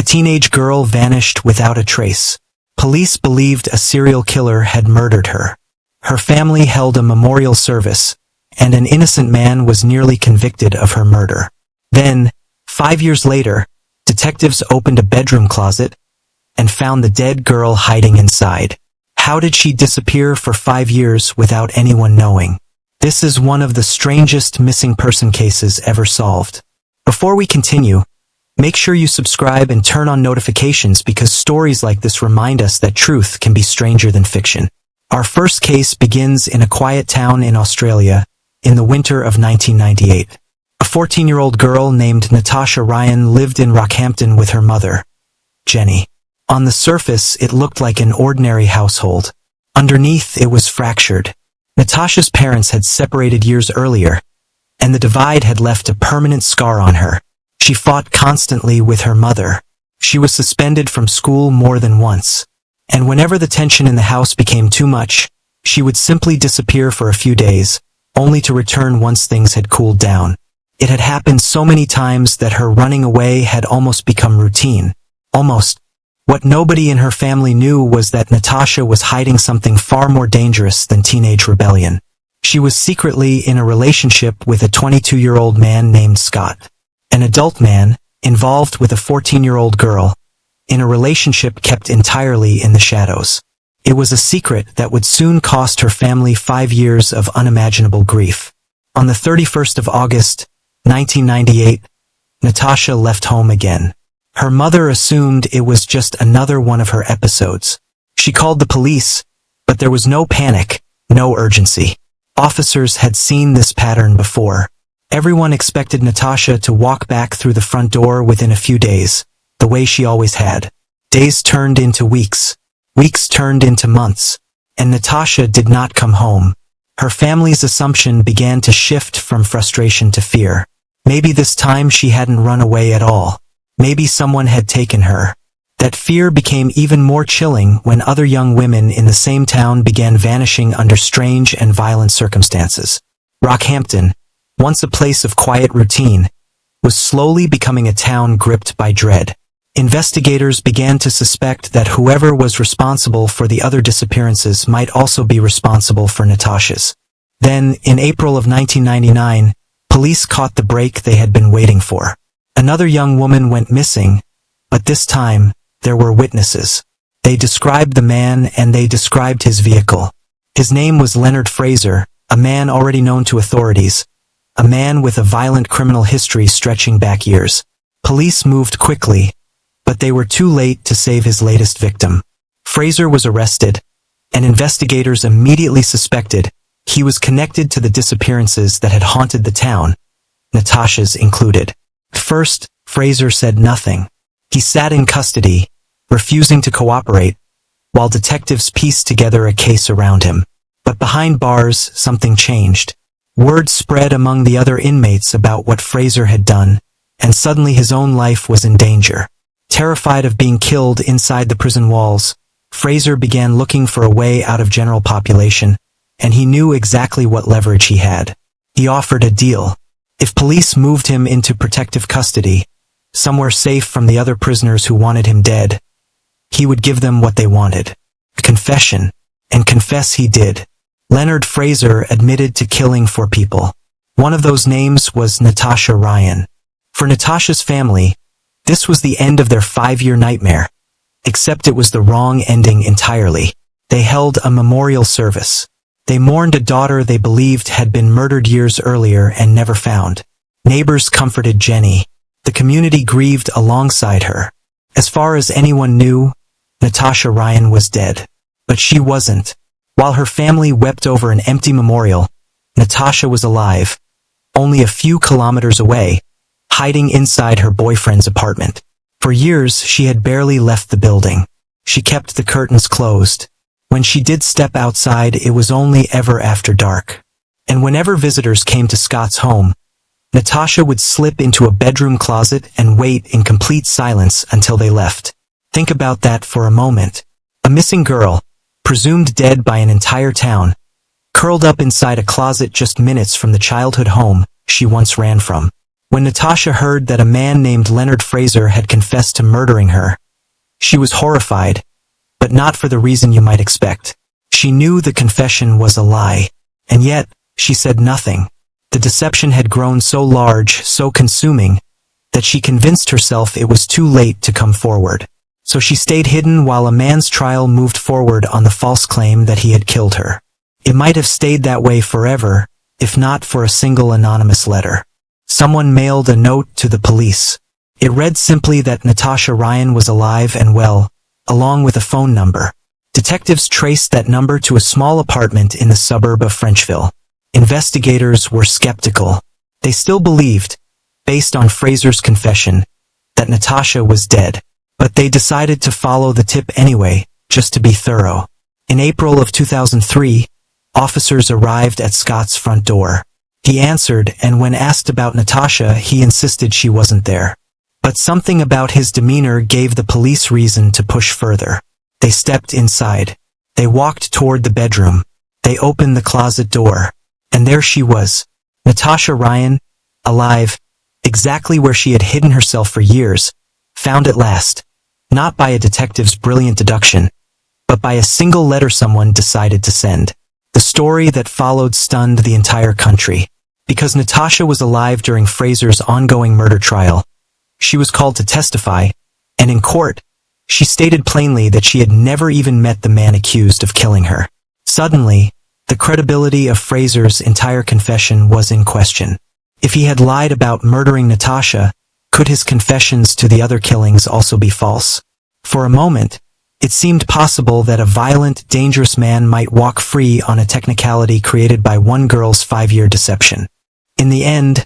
teenage girl vanished without a trace. Police believed a serial killer had murdered her. Her family held a memorial service, and an innocent man was nearly convicted of her murder. Then, 5 years later, detectives opened a bedroom closet and found the dead girl hiding inside. How did she disappear for 5 years without anyone knowing? This is one of the strangest missing person cases ever solved. Before we continue, make sure you subscribe and turn on notifications because stories like this remind us that truth can be stranger than fiction. Our first case begins in a quiet town in Australia in the winter of 1998. A 14-year-old girl named Natasha Ryan lived in Rockhampton with her mother, Jenny. On the surface, it looked like an ordinary household. Underneath, it was fractured. Natasha's parents had separated years earlier, and the divide had left a permanent scar on her. She fought constantly with her mother. She was suspended from school more than once. And whenever the tension in the house became too much, she would simply disappear for a few days, only to return once things had cooled down. It had happened so many times that her running away had almost become routine. Almost. What nobody in her family knew was that Natasha was hiding something far more dangerous than teenage rebellion. She was secretly in a relationship with a 22-year-old man named Scott. An adult man, involved with a 14-year-old girl, in a relationship kept entirely in the shadows. It was a secret that would soon cost her family 5 years of unimaginable grief. On the 31st of August, 1998, Natasha left home again. Her mother assumed it was just another one of her episodes. She called the police, but there was no panic, no urgency. Officers had seen this pattern before. Everyone expected Natasha to walk back through the front door within a few days, the way she always had. Days turned into weeks. Weeks turned into months. And Natasha did not come home. Her family's assumption began to shift from frustration to fear. Maybe this time she hadn't run away at all. Maybe someone had taken her. That fear became even more chilling when other young women in the same town began vanishing under strange and violent circumstances. Rockhampton, once a place of quiet routine, was slowly becoming a town gripped by dread. Investigators began to suspect that whoever was responsible for the other disappearances might also be responsible for Natasha's. Then, in April of 1999, police caught the break they had been waiting for. Another young woman went missing, but this time, there were witnesses. They described the man and they described his vehicle. His name was Leonard Fraser, a man already known to authorities, a man with a violent criminal history stretching back years. Police moved quickly, but they were too late to save his latest victim. Fraser was arrested, and investigators immediately suspected he was connected to the disappearances that had haunted the town, Natasha's included. At first, Fraser said nothing. He sat in custody, refusing to cooperate, while detectives pieced together a case around him. But behind bars, something changed. Word spread among the other inmates about what Fraser had done, and suddenly his own life was in danger. Terrified of being killed inside the prison walls, Fraser began looking for a way out of general population, and he knew exactly what leverage he had. He offered a deal. If police moved him into protective custody, somewhere safe from the other prisoners who wanted him dead, he would give them what they wanted. A confession. And confess he did. Leonard Fraser admitted to killing 4 people. One of those names was Natasha Ryan. For Natasha's family, this was the end of their 5-year nightmare. Except it was the wrong ending entirely. They held a memorial service. They mourned a daughter they believed had been murdered years earlier and never found. Neighbors comforted Jenny. The community grieved alongside her. As far as anyone knew, Natasha Ryan was dead. But she wasn't. While her family wept over an empty memorial, Natasha was alive, only a few kilometers away, hiding inside her boyfriend's apartment. For years, she had barely left the building. She kept the curtains closed. When she did step outside, it was only ever after dark. And whenever visitors came to Scott's home, Natasha would slip into a bedroom closet and wait in complete silence until they left. Think about that for a moment. A missing girl, presumed dead by an entire town, curled up inside a closet just minutes from the childhood home she once ran from. When Natasha heard that a man named Leonard Fraser had confessed to murdering her, she was horrified, but not for the reason you might expect. She knew the confession was a lie, and yet, she said nothing. The deception had grown so large, so consuming, that she convinced herself it was too late to come forward. So she stayed hidden while a man's trial moved forward on the false claim that he had killed her. It might have stayed that way forever, if not for a single anonymous letter. Someone mailed a note to the police. It read simply that Natasha Ryan was alive and well, along with a phone number. Detectives traced that number to a small apartment in the suburb of Frenchville. Investigators were skeptical. They still believed, based on Fraser's confession, that Natasha was dead. But they decided to follow the tip anyway, just to be thorough. In April of 2003, officers arrived at Scott's front door. He answered, and when asked about Natasha, he insisted she wasn't there. But something about his demeanor gave the police reason to push further. They stepped inside. They walked toward the bedroom. They opened the closet door. And there she was, Natasha Ryan, alive, exactly where she had hidden herself for years, found at last. Not by a detective's brilliant deduction, but by a single letter someone decided to send. The story that followed stunned the entire country. Because Natasha was alive during Fraser's ongoing murder trial, she was called to testify, and in court, she stated plainly that she had never even met the man accused of killing her. Suddenly, the credibility of Fraser's entire confession was in question. If he had lied about murdering Natasha, could his confessions to the other killings also be false? For a moment, it seemed possible that a violent, dangerous man might walk free on a technicality created by one girl's 5-year deception. In the end,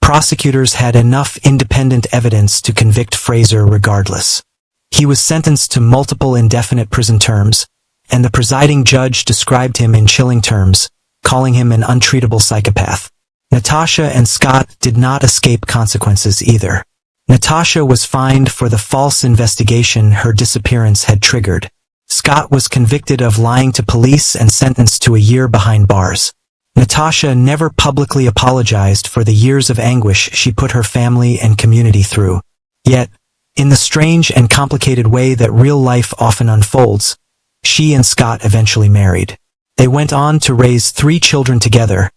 prosecutors had enough independent evidence to convict Fraser regardless. He was sentenced to multiple indefinite prison terms, and the presiding judge described him in chilling terms, calling him an untreatable psychopath. Natasha and Scott did not escape consequences either. Natasha was fined for the false investigation her disappearance had triggered. Scott was convicted of lying to police and sentenced to a year behind bars. Natasha never publicly apologized for the years of anguish she put her family and community through. Yet, in the strange and complicated way that real life often unfolds, she and Scott eventually married. They went on to raise 3 children together,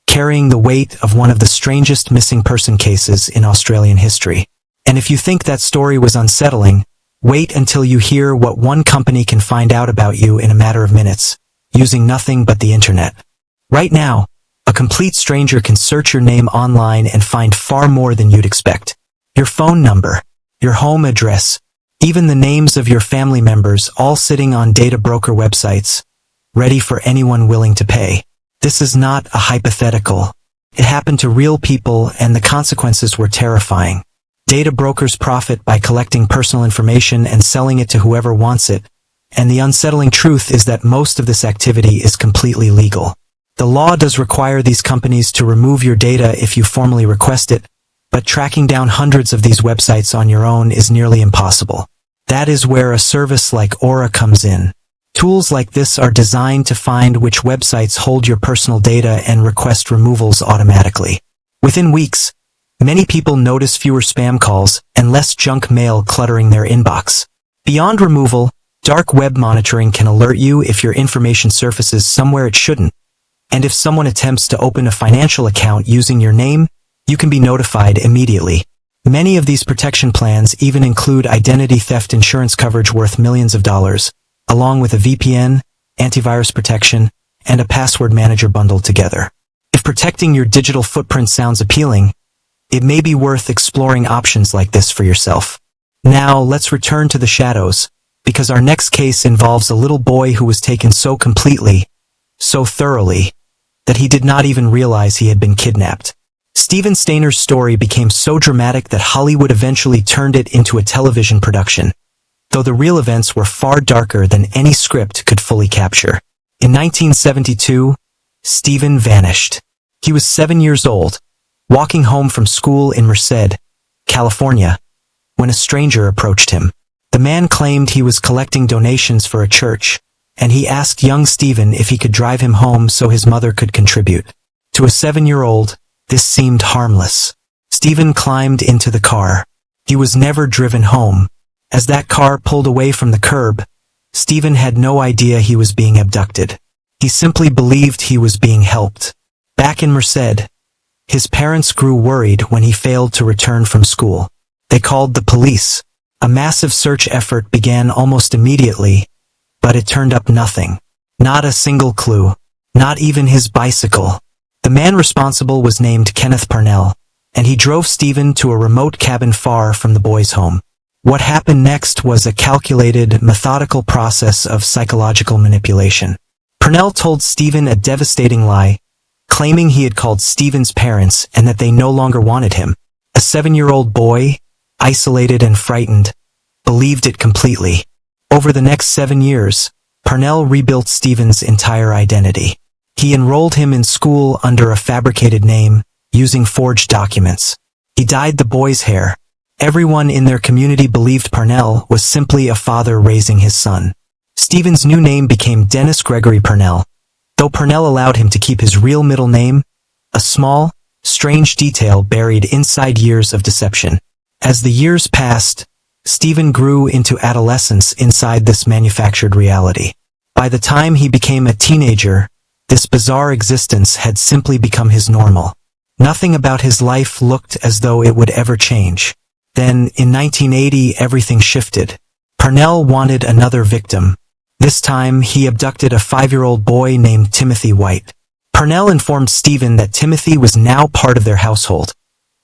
carrying the weight of one of the strangest missing person cases in Australian history. And if you think that story was unsettling, wait until you hear what one company can find out about you in a matter of minutes, using nothing but the internet. Right now, a complete stranger can search your name online and find far more than you'd expect. Your phone number, your home address, even the names of your family members, all sitting on data broker websites, ready for anyone willing to pay. This is not a hypothetical. It happened to real people, and the consequences were terrifying. Data brokers profit by collecting personal information and selling it to whoever wants it, and the unsettling truth is that most of this activity is completely legal. The law does require these companies to remove your data if you formally request it, but tracking down hundreds of these websites on your own is nearly impossible. That is where a service like Aura comes in. Tools like this are designed to find which websites hold your personal data and request removals automatically. Within weeks, many people notice fewer spam calls and less junk mail cluttering their inbox. Beyond removal, dark web monitoring can alert you if your information surfaces somewhere it shouldn't. And if someone attempts to open a financial account using your name, you can be notified immediately. Many of these protection plans even include identity theft insurance coverage worth millions of dollars, along with a VPN, antivirus protection, and a password manager bundled together. If protecting your digital footprint sounds appealing, it may be worth exploring options like this for yourself. Now, let's return to the shadows, because our next case involves a little boy who was taken so completely, so thoroughly, that he did not even realize he had been kidnapped. Steven Steiner's story became so dramatic that Hollywood eventually turned it into a television production, though the real events were far darker than any script could fully capture. In 1972, Steven vanished. He was 7 years old, walking home from school in Merced, California, when a stranger approached him. The man claimed he was collecting donations for a church, and he asked young Steven if he could drive him home so his mother could contribute. To a 7-year-old, this seemed harmless. Stephen climbed into the car. He was never driven home. As that car pulled away from the curb, Stephen had no idea he was being abducted. He simply believed he was being helped. Back in Merced, his parents grew worried when he failed to return from school. They called the police. A massive search effort began almost immediately, but it turned up nothing. Not a single clue. Not even his bicycle. The man responsible was named Kenneth Parnell, and he drove Stephen to a remote cabin far from the boys' home. What happened next was a calculated, methodical process of psychological manipulation. Parnell told Stephen a devastating lie, claiming he had called Stephen's parents and that they no longer wanted him. A 7-year-old boy, isolated and frightened, believed it completely. Over the next 7 years, Parnell rebuilt Stephen's entire identity. He enrolled him in school under a fabricated name, using forged documents. He dyed the boy's hair. Everyone in their community believed Parnell was simply a father raising his son. Stephen's new name became Dennis Gregory Parnell, though Parnell allowed him to keep his real middle name, a small, strange detail buried inside years of deception. As the years passed, Stephen grew into adolescence inside this manufactured reality. By the time he became a teenager, this bizarre existence had simply become his normal. Nothing about his life looked as though it would ever change. Then, in 1980, everything shifted. Parnell wanted another victim. This time, he abducted a 5-year-old boy named Timothy White. Parnell informed Stephen that Timothy was now part of their household,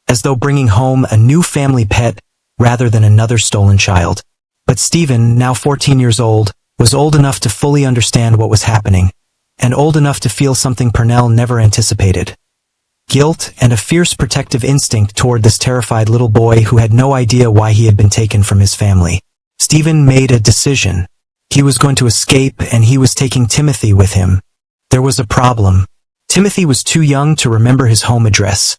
as though bringing home a new family pet rather than another stolen child. But Stephen, now 14 years old, was old enough to fully understand what was happening, and old enough to feel something Parnell never anticipated. Guilt and a fierce protective instinct toward this terrified little boy who had no idea why he had been taken from his family. Stephen made a decision. He was going to escape, and he was taking Timothy with him. There was a problem. Timothy was too young to remember his home address,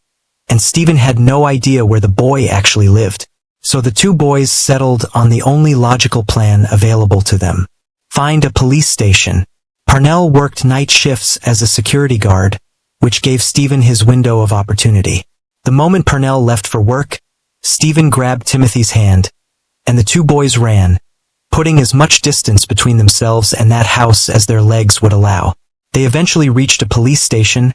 and Stephen had no idea where the boy actually lived. So the two boys settled on the only logical plan available to them. Find a police station. Parnell worked night shifts as a security guard, which gave Stephen his window of opportunity. The moment Parnell left for work, Stephen grabbed Timothy's hand, and the two boys ran, putting as much distance between themselves and that house as their legs would allow. They eventually reached a police station,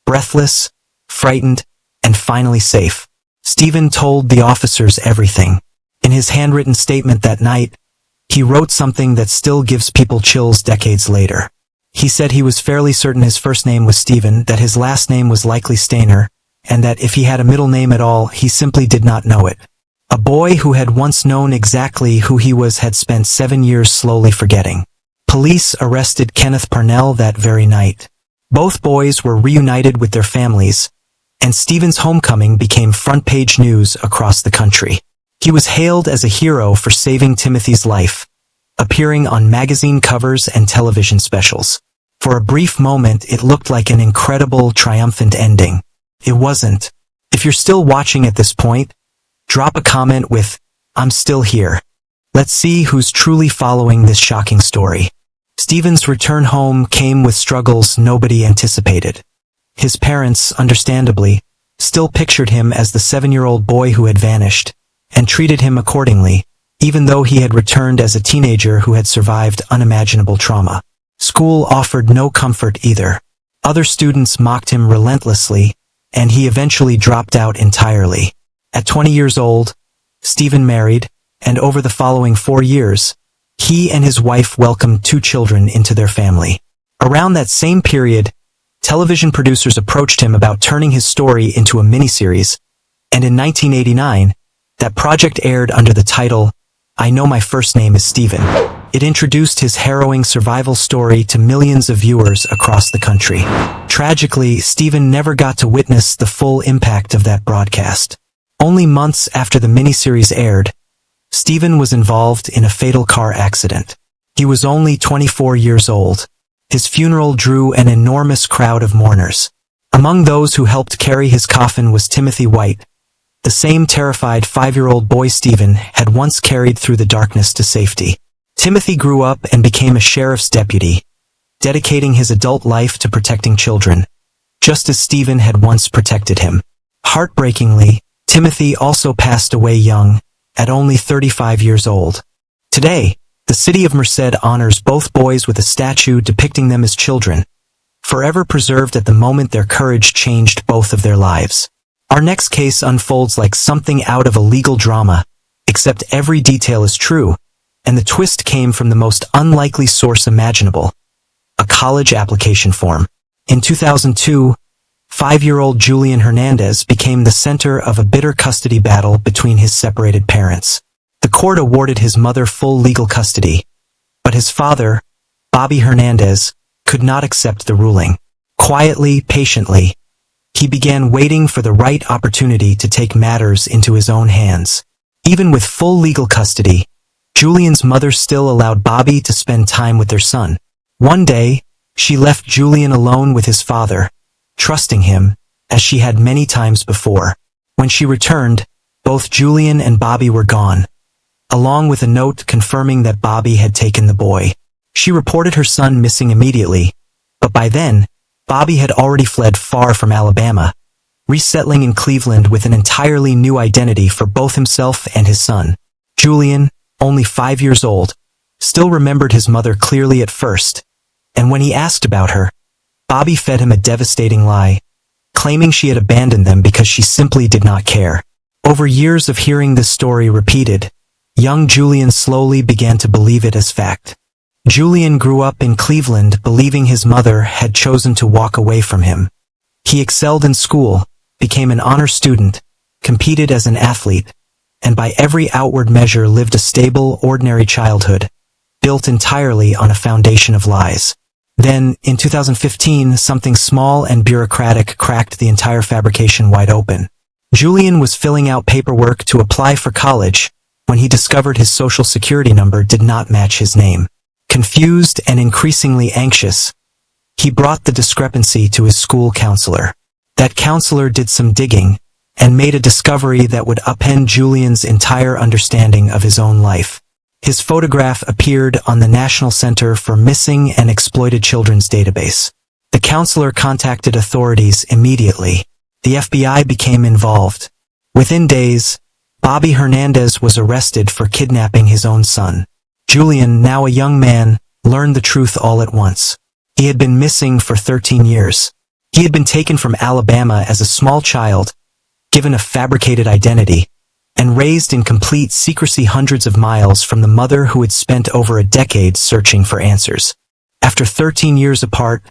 breathless, frightened, and finally safe. Stephen told the officers everything. In his handwritten statement that night, he wrote something that still gives people chills decades later. He said he was fairly certain his first name was Stephen, that his last name was likely Stainer, and that if he had a middle name at all, he simply did not know it. A boy who had once known exactly who he was had spent 7 years slowly forgetting. Police arrested Kenneth Parnell that very night. Both boys were reunited with their families, and Stephen's homecoming became front-page news across the country. He was hailed as a hero for saving Timothy's life, appearing on magazine covers and television specials. For a brief moment, it looked like an incredible, triumphant ending. It wasn't. If you're still watching at this point, drop a comment with, "I'm still here." Let's see who's truly following this shocking story. Stephen's return home came with struggles nobody anticipated. His parents, understandably, still pictured him as the 7-year-old boy who had vanished, and treated him accordingly, even though he had returned as a teenager who had survived unimaginable trauma. School offered no comfort either. Other students mocked him relentlessly, and he eventually dropped out entirely. At 20 years old, Stephen married, and over the following 4 years, he and his wife welcomed 2 children into their family. Around that same period, television producers approached him about turning his story into a miniseries, and in 1989, that project aired under the title, "I Know My First Name is Stephen." It introduced his harrowing survival story to millions of viewers across the country. Tragically, Stephen never got to witness the full impact of that broadcast. Only months after the miniseries aired, Stephen was involved in a fatal car accident. He was only 24 years old. His funeral drew an enormous crowd of mourners. Among those who helped carry his coffin was Timothy White, the same terrified 5-year-old boy Stephen had once carried through the darkness to safety. Timothy grew up and became a sheriff's deputy, dedicating his adult life to protecting children, just as Stephen had once protected him. Heartbreakingly, Timothy also passed away young, at only 35 years old. Today, the city of Merced honors both boys with a statue depicting them as children, forever preserved at the moment their courage changed both of their lives. Our next case unfolds like something out of a legal drama, except every detail is true, and the twist came from the most unlikely source imaginable: a college application form. In 2002, 5-year-old Julian Hernandez became the center of a bitter custody battle between his separated parents. The court awarded his mother full legal custody, but his father, Bobby Hernandez, could not accept the ruling. Quietly, patiently, he began waiting for the right opportunity to take matters into his own hands. Even with full legal custody, Julian's mother still allowed Bobby to spend time with their son. One day, she left Julian alone with his father, trusting him, as she had many times before. When she returned, both Julian and Bobby were gone, along with a note confirming that Bobby had taken the boy. She reported her son missing immediately, but by then, Bobby had already fled far from Alabama, resettling in Cleveland with an entirely new identity for both himself and his son. Julian, only 5 years old, still remembered his mother clearly at first, and when he asked about her, Bobby fed him a devastating lie, claiming she had abandoned them because she simply did not care. Over years of hearing this story repeated, young Julian slowly began to believe it as fact. Julian grew up in Cleveland believing his mother had chosen to walk away from him. He excelled in school, became an honor student, competed as an athlete, and by every outward measure lived a stable, ordinary childhood, built entirely on a foundation of lies. Then, in 2015, something small and bureaucratic cracked the entire fabrication wide open. Julian was filling out paperwork to apply for college when he discovered his social security number did not match his name. Confused and increasingly anxious, he brought the discrepancy to his school counselor. That counselor did some digging and made a discovery that would upend Julian's entire understanding of his own life. His photograph appeared on the National Center for Missing and Exploited Children's database. The counselor contacted authorities immediately. The FBI became involved. Within days, Bobby Hernandez was arrested for kidnapping his own son. Julian, now a young man, learned the truth all at once. He had been missing for 13 years. He had been taken from Alabama as a small child, given a fabricated identity, and raised in complete secrecy hundreds of miles from the mother who had spent over a decade searching for answers. After 13 years apart,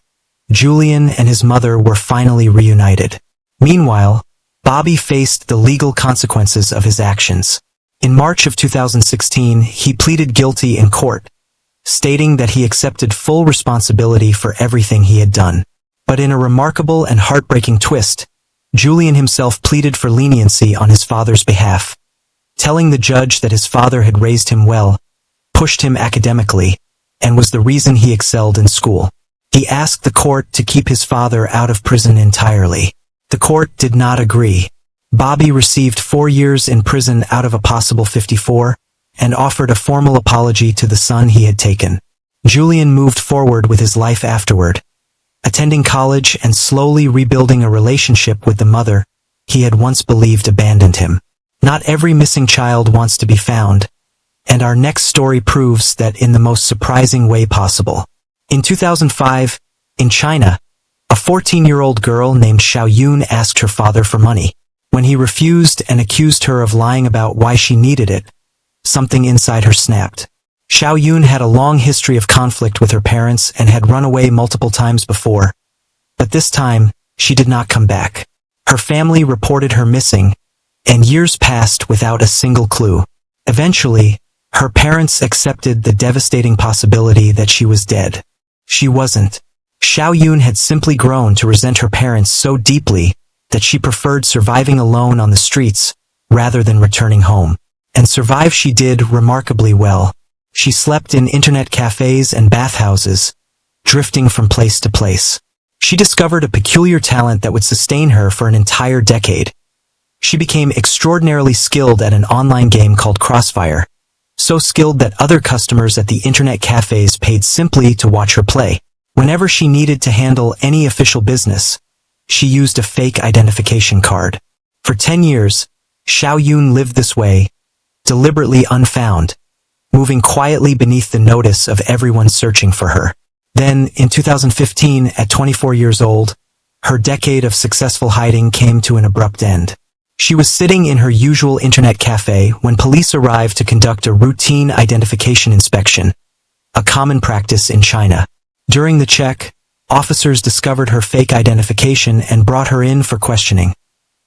Julian and his mother were finally reunited. Meanwhile, Bobby faced the legal consequences of his actions. In March of 2016, he pleaded guilty in court, stating that he accepted full responsibility for everything he had done. But in a remarkable and heartbreaking twist, Julian himself pleaded for leniency on his father's behalf, telling the judge that his father had raised him well, pushed him academically, and was the reason he excelled in school. He asked the court to keep his father out of prison entirely. The court did not agree. Bobby received 4 years in prison out of a possible 54, and offered a formal apology to the son he had taken. Julian moved forward with his life afterward, attending college and slowly rebuilding a relationship with the mother he had once believed abandoned him. Not every missing child wants to be found, and our next story proves that in the most surprising way possible. In 2005, in China, a 14-year-old girl named Xiaoyun asked her father for money. When he refused and accused her of lying about why she needed it, something inside her snapped. Xiaoyun had a long history of conflict with her parents and had run away multiple times before, but this time, she did not come back. Her family reported her missing, and years passed without a single clue. Eventually, her parents accepted the devastating possibility that she was dead. She wasn't. Xiaoyun had simply grown to resent her parents so deeply that she preferred surviving alone on the streets rather than returning home. And survive she did remarkably well. She slept in internet cafes and bathhouses, drifting from place to place. She discovered a peculiar talent that would sustain her for an entire decade. She became extraordinarily skilled at an online game called Crossfire, so skilled that other customers at the internet cafes paid simply to watch her play. Whenever she needed to handle any official business, she used a fake identification card. For 10 years, Xiao Yun lived this way, deliberately unfound, moving quietly beneath the notice of everyone searching for her. Then, in 2015, at 24 years old, her decade of successful hiding came to an abrupt end. She was sitting in her usual internet cafe when police arrived to conduct a routine identification inspection, a common practice in China. During the check, officers discovered her fake identification and brought her in for questioning,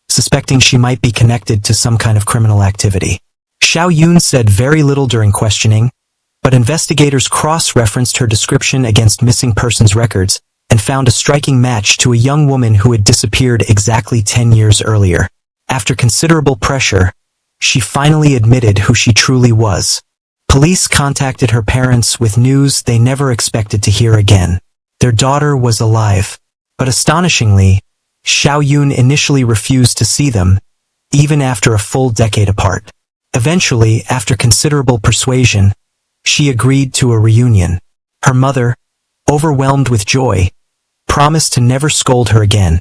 suspecting she might be connected to some kind of criminal activity. Xiao Yun said very little during questioning, but investigators cross-referenced her description against missing persons records and found a striking match to a young woman who had disappeared exactly 10 years earlier. After considerable pressure, she finally admitted who she truly was. Police contacted her parents with news they never expected to hear again. Their daughter was alive. But astonishingly, Xiao Yun initially refused to see them, even after a full decade apart. Eventually, after considerable persuasion, she agreed to a reunion. Her mother, overwhelmed with joy, promised to never scold her again,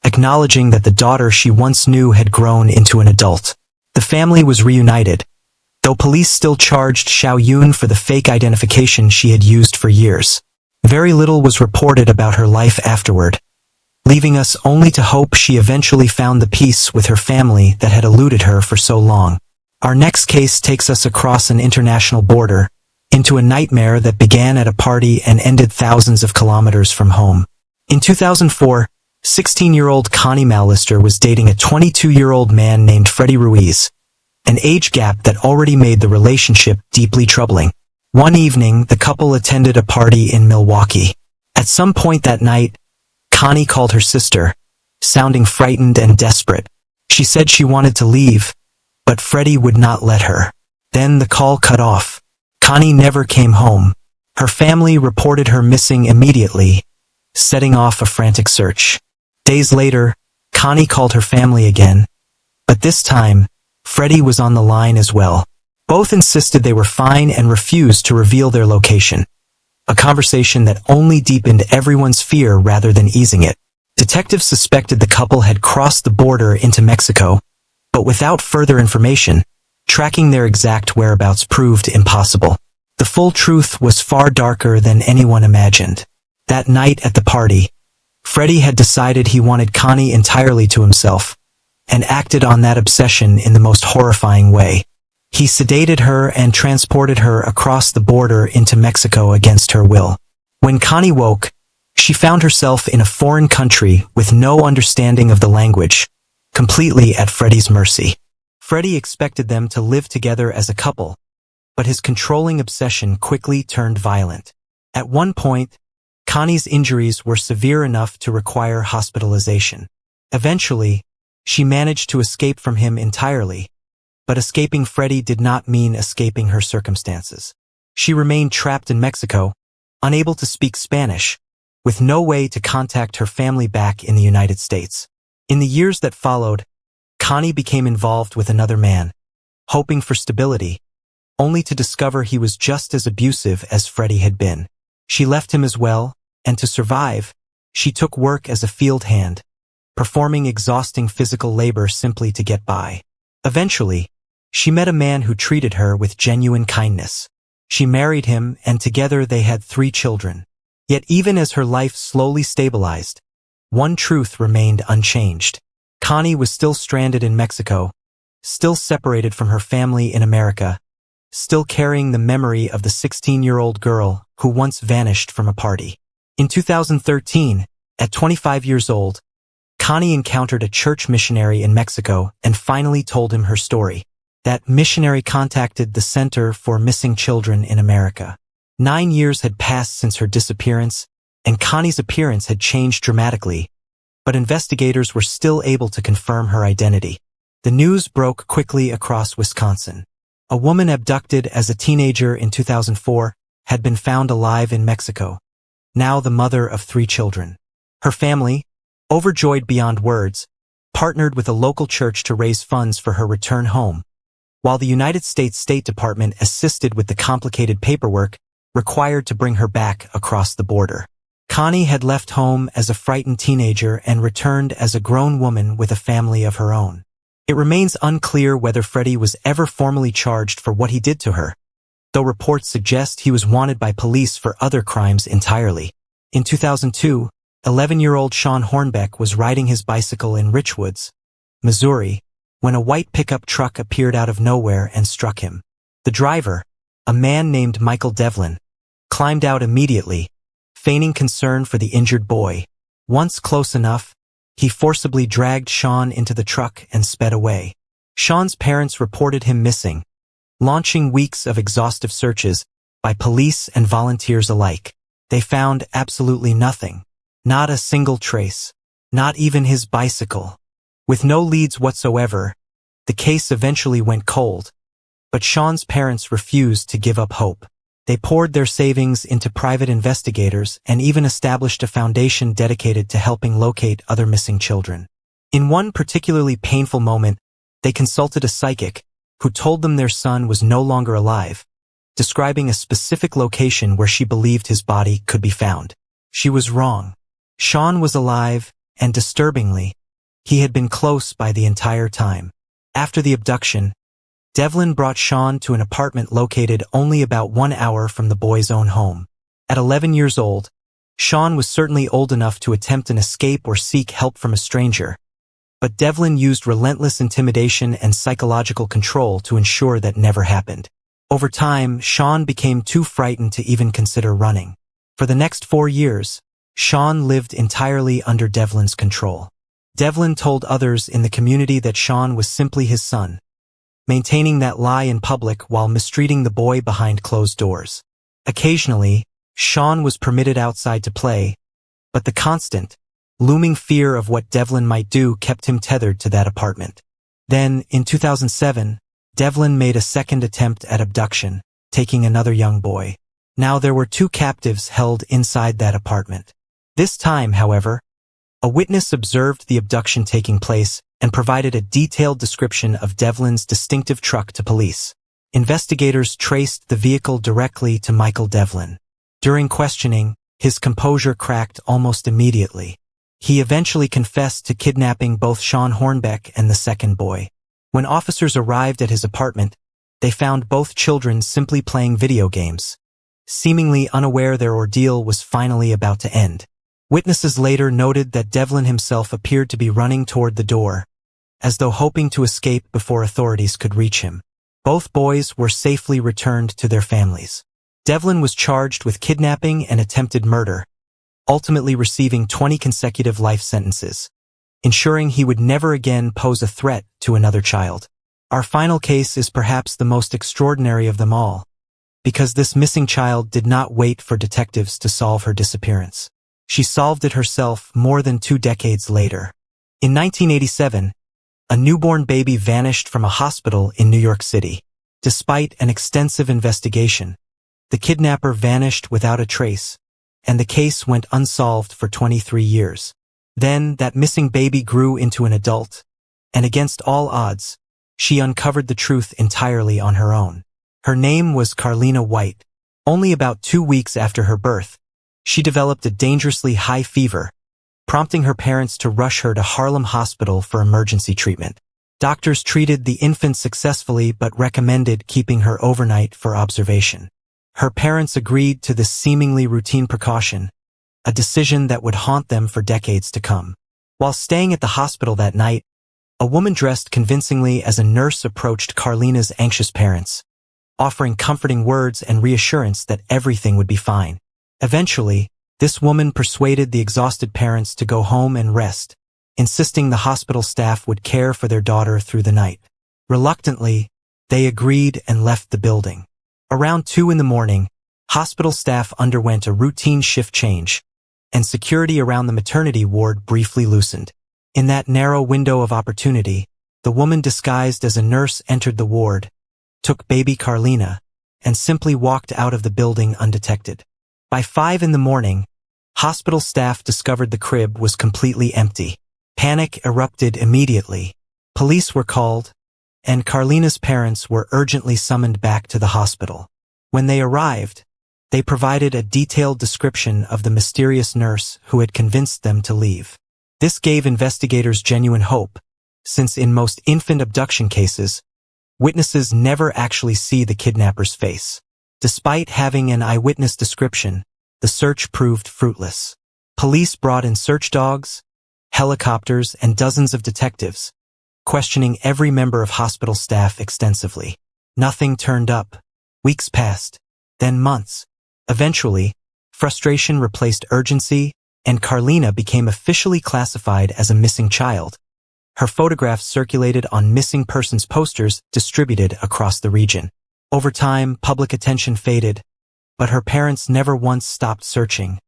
acknowledging that the daughter she once knew had grown into an adult. The family was reunited, though police still charged Xiao Yun for the fake identification she had used for years. Very little was reported about her life afterward, leaving us only to hope she eventually found the peace with her family that had eluded her for so long. Our next case takes us across an international border, into a nightmare that began at a party and ended thousands of kilometers from home. In 2004, 16-year-old Connie Malister was dating a 22-year-old man named Freddie Ruiz, an age gap that already made the relationship deeply troubling. One evening, the couple attended a party in Milwaukee. At some point that night, Connie called her sister, sounding frightened and desperate. She said she wanted to leave, but Freddie would not let her. Then the call cut off. Connie never came home. Her family reported her missing immediately, setting off a frantic search. Days later, Connie called her family again, but this time, Freddie was on the line as well. Both insisted they were fine and refused to reveal their location. A conversation that only deepened everyone's fear rather than easing it. Detectives suspected the couple had crossed the border into Mexico, but without further information, tracking their exact whereabouts proved impossible. The full truth was far darker than anyone imagined. That night at the party, Freddie had decided he wanted Connie entirely to himself, and acted on that obsession in the most horrifying way. He sedated her and transported her across the border into Mexico against her will. When Connie woke, she found herself in a foreign country with no understanding of the language, completely at Freddie's mercy. Freddie expected them to live together as a couple, but his controlling obsession quickly turned violent. At one point, Connie's injuries were severe enough to require hospitalization. Eventually, she managed to escape from him entirely, but escaping Freddie did not mean escaping her circumstances. She remained trapped in Mexico, unable to speak Spanish, with no way to contact her family back in the United States. In the years that followed, Connie became involved with another man, hoping for stability, only to discover he was just as abusive as Freddie had been. She left him as well, and to survive, she took work as a field hand, performing exhausting physical labor simply to get by. Eventually, she met a man who treated her with genuine kindness. She married him, and together they had 3 children. Yet even as her life slowly stabilized, one truth remained unchanged. Connie was still stranded in Mexico, still separated from her family in America, still carrying the memory of the 16-year-old girl who once vanished from a party. In 2013, at 25 years old, Connie encountered a church missionary in Mexico and finally told him her story. That missionary contacted the Center for Missing Children in America. 9 years had passed since her disappearance, and Connie's appearance had changed dramatically, but investigators were still able to confirm her identity. The news broke quickly across Wisconsin. A woman abducted as a teenager in 2004 had been found alive in Mexico, now the mother of 3 children. Her family, overjoyed beyond words, partnered with a local church to raise funds for her return home, while the United States State Department assisted with the complicated paperwork required to bring her back across the border. Connie had left home as a frightened teenager and returned as a grown woman with a family of her own. It remains unclear whether Freddie was ever formally charged for what he did to her, though reports suggest he was wanted by police for other crimes entirely. In 2002, 11-year-old Sean Hornbeck was riding his bicycle in Richwoods, Missouri, when a white pickup truck appeared out of nowhere and struck him. The driver, a man named Michael Devlin, climbed out immediately, feigning concern for the injured boy. Once close enough, he forcibly dragged Sean into the truck and sped away. Sean's parents reported him missing, launching weeks of exhaustive searches by police and volunteers alike. They found absolutely nothing. Not a single trace. Not even his bicycle. With no leads whatsoever, the case eventually went cold. But Sean's parents refused to give up hope. They poured their savings into private investigators and even established a foundation dedicated to helping locate other missing children. In one particularly painful moment, they consulted a psychic who told them their son was no longer alive, describing a specific location where she believed his body could be found. She was wrong. Sean was alive, and disturbingly, he had been close by the entire time. After the abduction, Devlin brought Sean to an apartment located only about 1 hour from the boy's own home. At 11 years old, Sean was certainly old enough to attempt an escape or seek help from a stranger, but Devlin used relentless intimidation and psychological control to ensure that never happened. Over time, Sean became too frightened to even consider running. For the next 4 years, Sean lived entirely under Devlin's control. Devlin told others in the community that Sean was simply his son, maintaining that lie in public while mistreating the boy behind closed doors. Occasionally, Sean was permitted outside to play, but the constant, looming fear of what Devlin might do kept him tethered to that apartment. Then, in 2007, Devlin made a second attempt at abduction, taking another young boy. Now there were 2 captives held inside that apartment. This time, however, a witness observed the abduction taking place and provided a detailed description of Devlin's distinctive truck to police. Investigators traced the vehicle directly to Michael Devlin. During questioning, his composure cracked almost immediately. He eventually confessed to kidnapping both Sean Hornbeck and the second boy. When officers arrived at his apartment, they found both children simply playing video games, seemingly unaware their ordeal was finally about to end. Witnesses later noted that Devlin himself appeared to be running toward the door, as though hoping to escape before authorities could reach him. Both boys were safely returned to their families. Devlin was charged with kidnapping and attempted murder, ultimately receiving 20 consecutive life sentences, ensuring he would never again pose a threat to another child. Our final case is perhaps the most extraordinary of them all, because this missing child did not wait for detectives to solve her disappearance. She solved it herself more than 2 decades later. In 1987, a newborn baby vanished from a hospital in New York City. Despite an extensive investigation, the kidnapper vanished without a trace, and the case went unsolved for 23 years. Then, that missing baby grew into an adult, and against all odds, she uncovered the truth entirely on her own. Her name was Carlina White. Only about 2 weeks after her birth, she developed a dangerously high fever, prompting her parents to rush her to Harlem Hospital for emergency treatment. Doctors treated the infant successfully but recommended keeping her overnight for observation. Her parents agreed to this seemingly routine precaution, a decision that would haunt them for decades to come. While staying at the hospital that night, a woman dressed convincingly as a nurse approached Carlina's anxious parents, offering comforting words and reassurance that everything would be fine. Eventually, this woman persuaded the exhausted parents to go home and rest, insisting the hospital staff would care for their daughter through the night. Reluctantly, they agreed and left the building. Around 2 in the morning, hospital staff underwent a routine shift change, and security around the maternity ward briefly loosened. In that narrow window of opportunity, the woman disguised as a nurse entered the ward, took baby Carlina, and simply walked out of the building undetected. By 5 in the morning, hospital staff discovered the crib was completely empty. Panic erupted immediately. Police were called, and Carlina's parents were urgently summoned back to the hospital. When they arrived, they provided a detailed description of the mysterious nurse who had convinced them to leave. This gave investigators genuine hope, since in most infant abduction cases, witnesses never actually see the kidnapper's face. Despite having an eyewitness description, the search proved fruitless. Police brought in search dogs, helicopters, and dozens of detectives, questioning every member of hospital staff extensively. Nothing turned up. Weeks passed, then months. Eventually, frustration replaced urgency, and Carlina became officially classified as a missing child. Her photographs circulated on missing persons posters distributed across the region. Over time, public attention faded, but her parents never once stopped searching,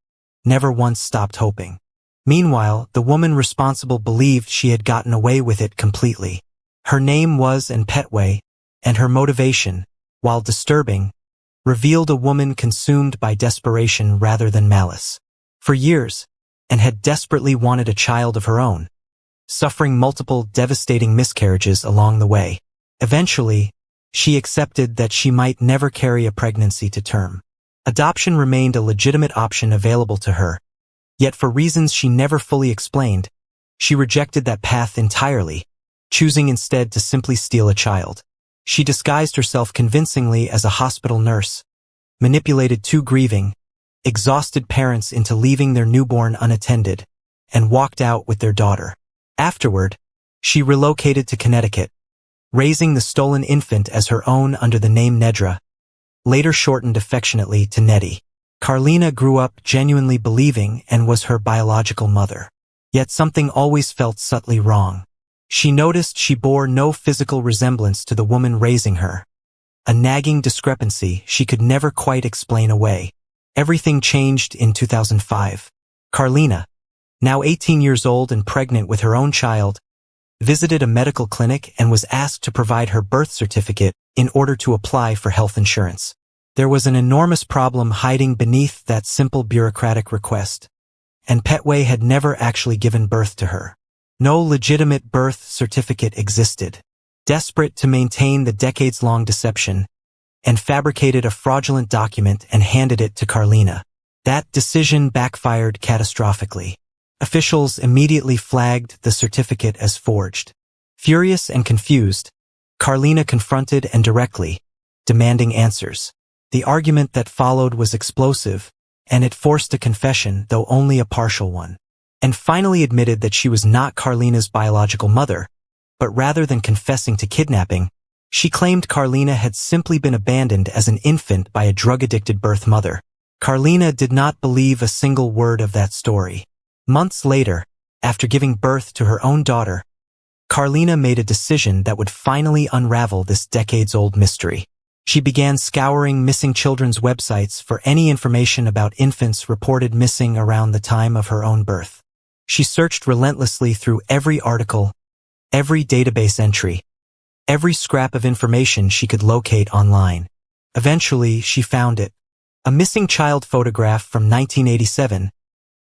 never once stopped hoping. Meanwhile, the woman responsible believed she had gotten away with it completely. Her name was Ann Petway, and her motivation, while disturbing, revealed a woman consumed by desperation rather than malice. For years, Ann had desperately wanted a child of her own, suffering multiple devastating miscarriages along the way. Eventually, she accepted that she might never carry a pregnancy to term. Adoption remained a legitimate option available to her, yet for reasons she never fully explained, she rejected that path entirely, choosing instead to simply steal a child. She disguised herself convincingly as a hospital nurse, manipulated two grieving, exhausted parents into leaving their newborn unattended, and walked out with their daughter. Afterward, she relocated to Connecticut, raising the stolen infant as her own under the name Nedra, later shortened affectionately to Nettie. Carlina grew up genuinely believing Ann was her biological mother. Yet something always felt subtly wrong. She noticed she bore no physical resemblance to the woman raising her, a nagging discrepancy she could never quite explain away. Everything changed in 2005. Carlina, now 18 years old and pregnant with her own child, visited a medical clinic and was asked to provide her birth certificate in order to apply for health insurance. There was an enormous problem hiding beneath that simple bureaucratic request, and Petway had never actually given birth to her. No legitimate birth certificate existed. Desperate to maintain the decades-long deception, Ann fabricated a fraudulent document and handed it to Carlina. That decision backfired catastrophically. Officials immediately flagged the certificate as forged. Furious and confused, Carlina confronted Ann directly, demanding answers. The argument that followed was explosive, and it forced a confession, though only a partial one. Ann finally admitted that she was not Carlina's biological mother, but rather than confessing to kidnapping, she claimed Carlina had simply been abandoned as an infant by a drug-addicted birth mother. Carlina did not believe a single word of that story. Months later, after giving birth to her own daughter, Carlina made a decision that would finally unravel this decades-old mystery. She began scouring missing children's websites for any information about infants reported missing around the time of her own birth. She searched relentlessly through every article, every database entry, every scrap of information she could locate online. Eventually, she found it. A missing child photograph from 1987,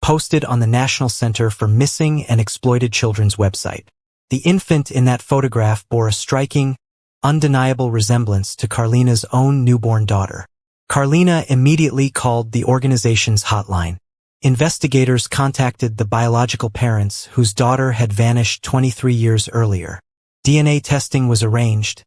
posted on the National Center for Missing and Exploited Children's website. The infant in that photograph bore a striking, undeniable resemblance to Carlina's own newborn daughter. Carlina immediately called the organization's hotline. Investigators contacted the biological parents whose daughter had vanished 23 years earlier. DNA testing was arranged,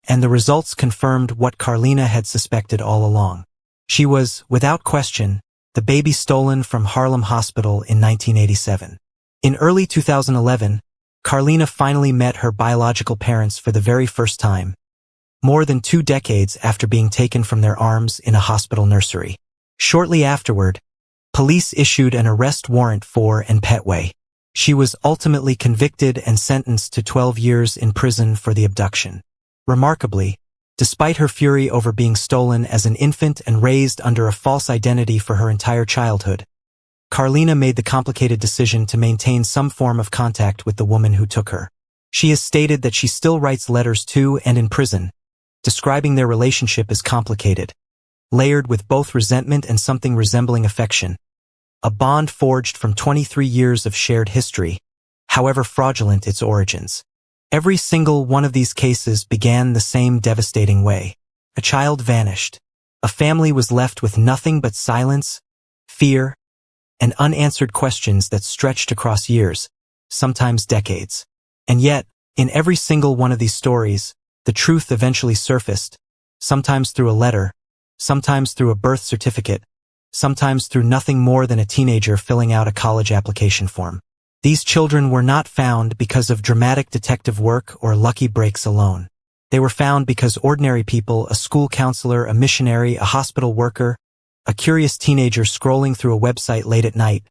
and the results confirmed what Carlina had suspected all along. She was, without question, the baby stolen from Harlem Hospital in 1987. In early 2011, Carlina finally met her biological parents for the very first time, more than 2 decades after being taken from their arms in a hospital nursery. Shortly afterward, police issued an arrest warrant for Ann Petway. She was ultimately convicted and sentenced to 12 years in prison for the abduction. Remarkably, despite her fury over being stolen as an infant and raised under a false identity for her entire childhood, Carlina made the complicated decision to maintain some form of contact with the woman who took her. She has stated that she still writes letters to and in prison, describing their relationship as complicated, layered with both resentment and something resembling affection. A bond forged from 23 years of shared history, however fraudulent its origins. Every single one of these cases began the same devastating way. A child vanished. A family was left with nothing but silence, fear, and unanswered questions that stretched across years, sometimes decades. And yet, In every single one of these stories, the truth eventually surfaced, sometimes through a letter, sometimes through a birth certificate, sometimes through nothing more than a teenager filling out a college application form. These children were not found because of dramatic detective work or lucky breaks alone. They were found because ordinary people, a school counselor, a missionary, a hospital worker, a curious teenager scrolling through a website late at night,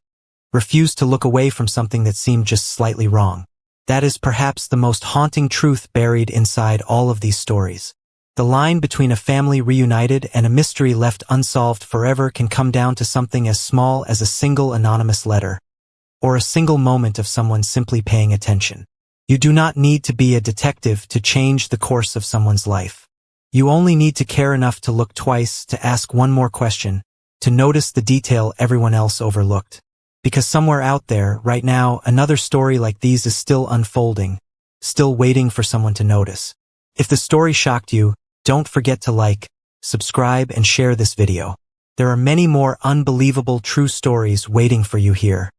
refused to look away from something that seemed just slightly wrong. That is perhaps the most haunting truth buried inside all of these stories. The line between a family reunited and a mystery left unsolved forever can come down to something as small as a single anonymous letter, or a single moment of someone simply paying attention. You do not need to be a detective to change the course of someone's life. You only need to care enough to look twice, to ask one more question, to notice the detail everyone else overlooked. Because somewhere out there, right now, another story like these is still unfolding, still waiting for someone to notice. If the story shocked you, don't forget to like, subscribe, and share this video. There are many more unbelievable true stories waiting for you here.